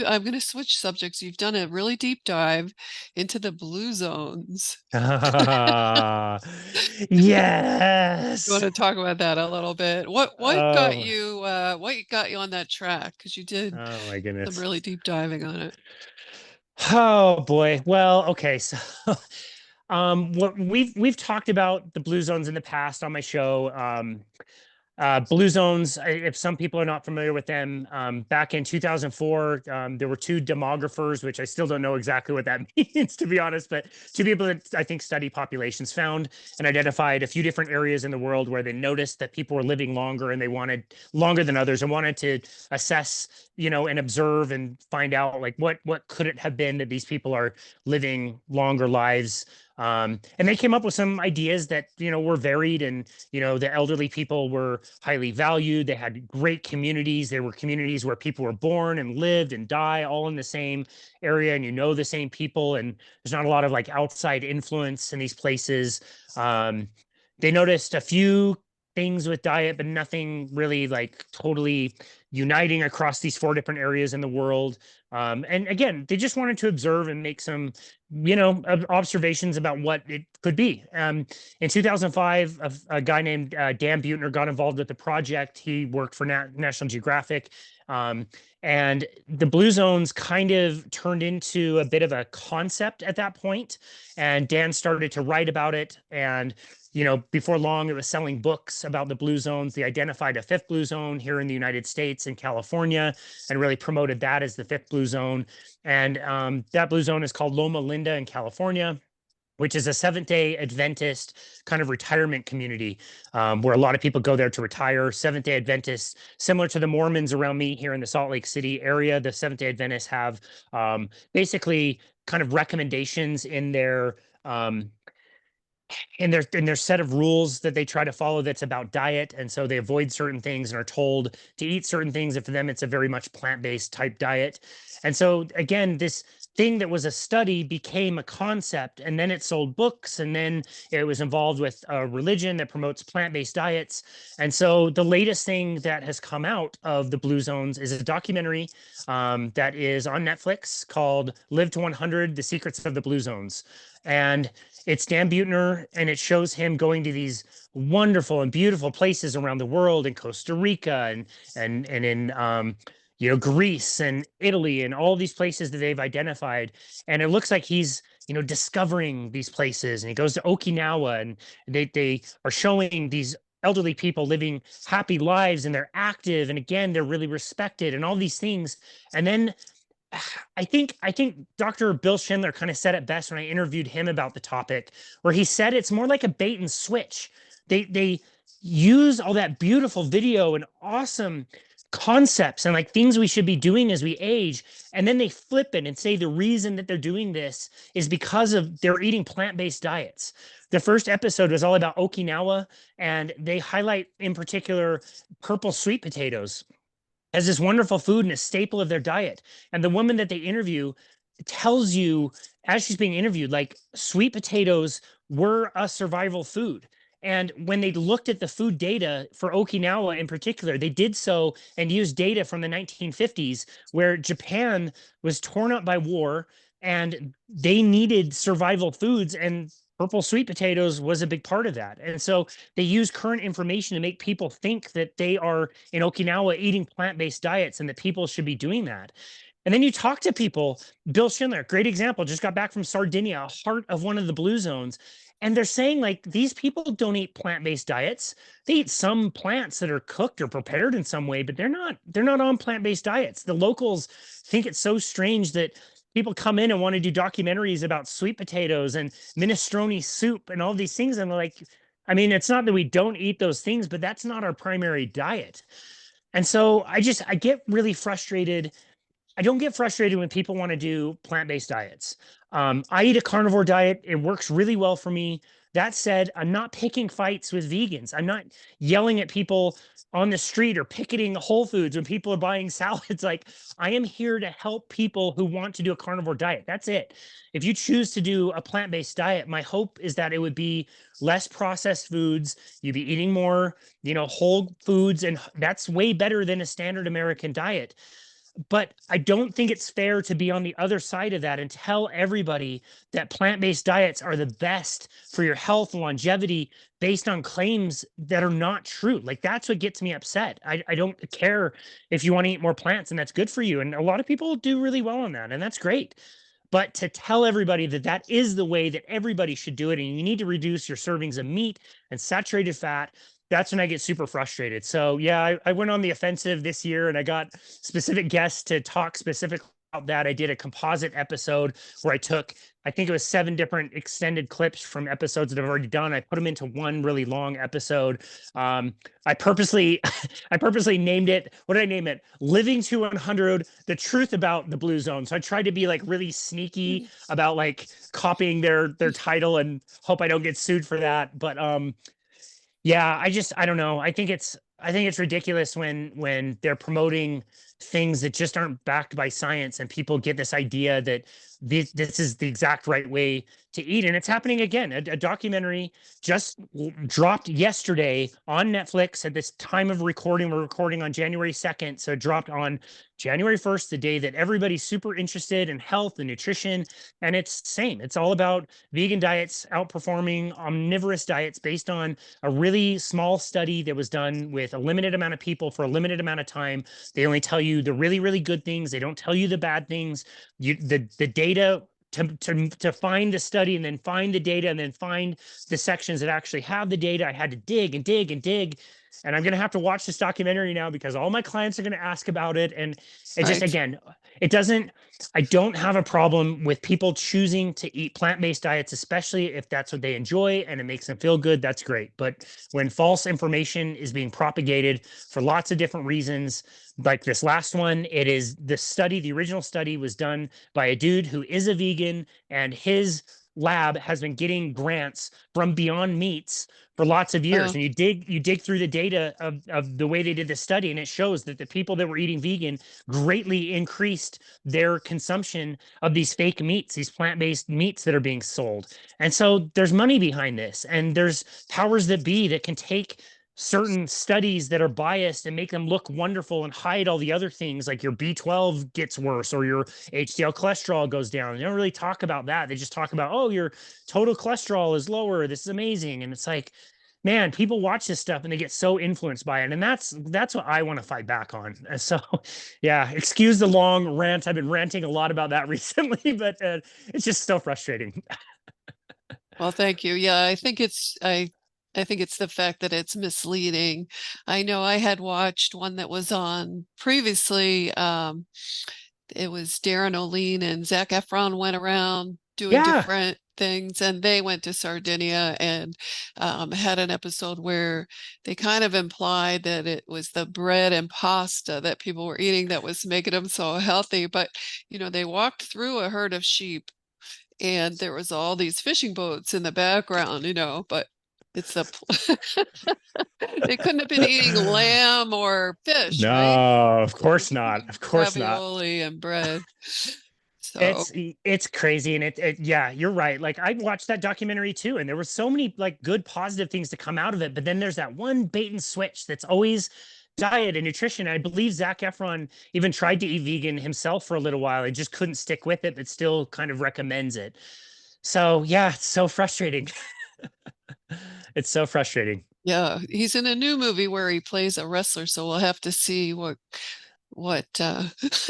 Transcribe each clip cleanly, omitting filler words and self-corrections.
I'm going to switch subjects. You've done a really deep dive into the blue zones. Ah, You want yes. to talk about that a little bit? Oh, What got you on that track? Because you did oh my some goodness. really deep diving on it. Oh boy. Well, okay. So, what we've talked about the blue zones in the past on my show. Blue zones, if some people are not familiar with them, back in 2004, there were two demographers, which I still don't know exactly what that means, to be honest, but two people that I think study populations found and identified a few different areas in the world where they noticed that people were living longer and they wanted longer than others and wanted to assess, and observe and find out like what could it have been that these people are living longer lives. And they came up with some ideas that, were varied, and the elderly people were highly valued. They had great communities. There were communities where people were born and lived and die all in the same area, and the same people, and there's not a lot of like outside influence in these places. um, they noticed a few things with diet, but nothing really like totally uniting across these four different areas in the world. And again, they just wanted to observe and make some, observations about what it could be. In 2005, a guy named Dan Buettner got involved with the project. He worked for National Geographic. Um, and the blue zones kind of turned into a bit of a concept at that point. And Dan started to write about it. And before long, it was selling books about the blue zones. They identified a fifth blue zone here in the United States in California and really promoted that as the fifth blue zone. And that blue zone is called Loma Linda in California, which is a Seventh-day Adventist kind of retirement community, where a lot of people go there to retire. Seventh-day Adventists, similar to the Mormons around me here in the Salt Lake City area, the Seventh-day Adventists have basically kind of recommendations um, in their set of rules that they try to follow that's about diet, and so they avoid certain things and are told to eat certain things. And for them, it's a very much plant-based type diet. And so again, this thing that was a study became a concept, and then it sold books, and then it was involved with a religion that promotes plant-based diets. And so the latest thing that has come out of the blue zones is a documentary that is on Netflix called Live to 100: The Secrets of the Blue Zones. And it's Dan Buettner, and it shows him going to these wonderful and beautiful places around the world, in Costa Rica and in Greece and Italy and all these places that they've identified. And it looks like he's discovering these places. And he goes to Okinawa, and they are showing these elderly people living happy lives, and they're active, and again they're really respected and all these things. And then I think Dr. Bill Schindler kind of said it best when I interviewed him about the topic, where he said it's more like a bait and switch. They use all that beautiful video and awesome concepts and like things we should be doing as we age, and then they flip it and say the reason that they're doing this is because of they're eating plant-based diets. The first episode was all about Okinawa, and they highlight in particular purple sweet potatoes as this wonderful food and a staple of their diet. And the woman that they interview tells you, as she's being interviewed, like sweet potatoes were a survival food. And when they looked at the food data for Okinawa in particular, they did so and used data from the 1950s, where Japan was torn up by war and they needed survival foods. And purple sweet potatoes was a big part of that. And so they use current information to make people think that they are in Okinawa eating plant-based diets and that people should be doing that. And then you talk to people. Bill Schindler, great example, just got back from Sardinia, heart of one of the blue zones. And they're saying like these people don't eat plant-based diets. They eat some plants that are cooked or prepared in some way, but they're not on plant-based diets. The locals think it's so strange that people come in and want to do documentaries about sweet potatoes and minestrone soup and all these things. And they're like, I mean, it's not that we don't eat those things, but that's not our primary diet. And so I get really frustrated. I don't get frustrated when people want to do plant-based diets. I eat a carnivore diet. It works really well for me. That said, I'm not picking fights with vegans. I'm not yelling at people on the street or picketing Whole Foods when people are buying salads. Like, I am here to help people who want to do a carnivore diet. That's it. If you choose to do a plant-based diet, my hope is that it would be less processed foods. You'd be eating more, whole foods, and that's way better than a standard American diet. But I don't think it's fair to be on the other side of that and tell everybody that plant-based diets are the best for your health and longevity based on claims that are not true. Like that's what gets me upset. I don't care if you want to eat more plants and that's good for you. And a lot of people do really well on that, and that's great. But to tell everybody that that is the way that everybody should do it, and you need to reduce your servings of meat and saturated fat, that's when I get super frustrated. So yeah, I went on the offensive this year, and I got specific guests to talk specifically about that. I did a composite episode where I took, I think it was 7 different extended clips from episodes that I've already done. I put them into one really long episode. I purposely, I purposely named it. What did I name it? Living to 100: The Truth About the Blue Zone. So I tried to be like really sneaky about like copying their title, and hope I don't get sued for that. But yeah, I don't know. I think it's ridiculous when they're promoting things that just aren't backed by science, and people get this idea that this is the exact right way to eat. And it's happening again. A documentary just dropped yesterday on Netflix at this time of recording. We're recording on January 2nd. So it dropped on January 1st, the day that everybody's super interested in health and nutrition. And it's same. It's all about vegan diets outperforming omnivorous diets based on a really small study that was done with a limited amount of people for a limited amount of time. They only tell you the really, really good things. They don't tell you the bad things. The data to find the study, and then find the data, and then find the sections that actually have the data. I had to dig and dig and dig. And I'm going to have to watch this documentary now because all my clients are going to ask about it. And it just, Right. again, it doesn't, I don't have a problem with people choosing to eat plant-based diets, especially if that's what they enjoy and it makes them feel good. That's great. But when false information is being propagated for lots of different reasons, like this last one, it is the study, the original study was done by a dude who is a vegan, and his lab has been getting grants from Beyond Meats for lots of years. Oh, And you dig through the data of the way they did the study, and it shows that the people that were eating vegan greatly increased their consumption of these fake meats, these plant-based meats that are being sold. And so there's money behind this, and there's powers that be that can take certain studies that are biased and make them look wonderful and hide all the other things, like your B12 gets worse or your HDL cholesterol goes down. They don't really talk about that. They just talk about, oh, your total cholesterol is lower. This is amazing. And it's like, man, people watch this stuff and they get so influenced by it. And that's what I want to fight back on. And so, yeah, excuse the long rant. I've been ranting a lot about that recently, but it's just so frustrating. well, thank you. Yeah, I think it's the fact that it's misleading. I know I had watched one that was on previously. It was Darren O'Lean and Zac Efron went around doing Yeah. different things, and they went to Sardinia and had an episode where they kind of implied that it was the bread and pasta that people were eating that was making them so healthy. But, they walked through a herd of sheep, and there was all these fishing boats in the background, but it's the they couldn't have been eating lamb or fish, right? No, of They're course just not. eating Of course not. ravioli and bread. So, It's crazy, and yeah, you're right. Like I watched that documentary too, and there were so many like good positive things to come out of it, but then there's that one bait and switch that's always diet and nutrition. I believe Zac Efron even tried to eat vegan himself for a little while and just couldn't stick with it, but still kind of recommends it. So yeah, it's so frustrating. It's so frustrating. yeah, he's in a new movie where he plays a wrestler, so we'll have to see what what Oh, he's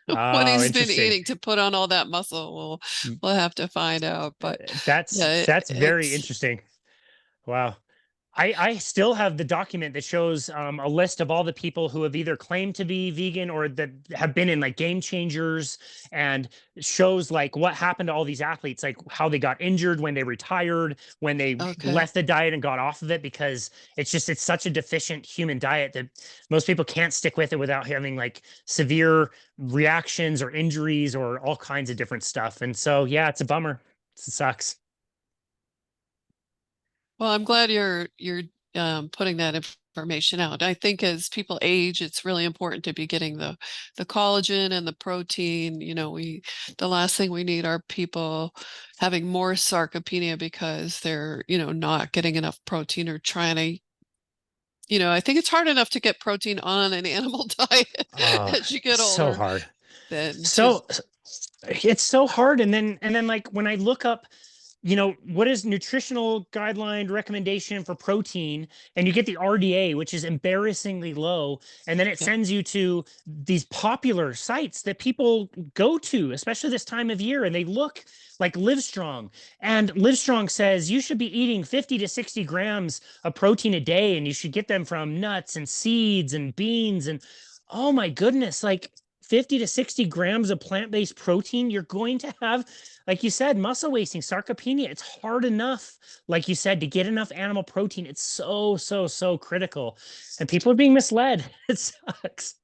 been interesting. eating to put on all that muscle. We'll have to find out. But That's yeah, that's very it's interesting. Wow. I still have the document that shows a list of all the people who have either claimed to be vegan or that have been in like game changers, and shows like what happened to all these athletes, like how they got injured when they retired, when they okay. left the diet and got off of it, because it's such a deficient human diet that most people can't stick with it without having like severe reactions or injuries or all kinds of different stuff. And so, yeah, it's a bummer. It sucks. Well, I'm glad you're putting that information out. I think as people age, it's really important to be getting the collagen and the protein. The last thing we need are people having more sarcopenia because they're not getting enough protein or trying to I think it's hard enough to get protein on an animal diet Oh, as you get so older hard. than to, So it's so hard. And then like when I look up, what is nutritional guideline recommendation for protein, and you get the RDA, which is embarrassingly low, and then it yeah, sends you to these popular sites that people go to, especially this time of year, and they look like Livestrong. And Livestrong says you should be eating 50 to 60 grams of protein a day, and you should get them from nuts and seeds and beans. And oh my goodness, like 50 to 60 grams of plant-based protein, you're going to have, like you said, muscle wasting, sarcopenia. It's hard enough, like you said, to get enough animal protein. It's so, so, so critical. And people are being misled. It sucks.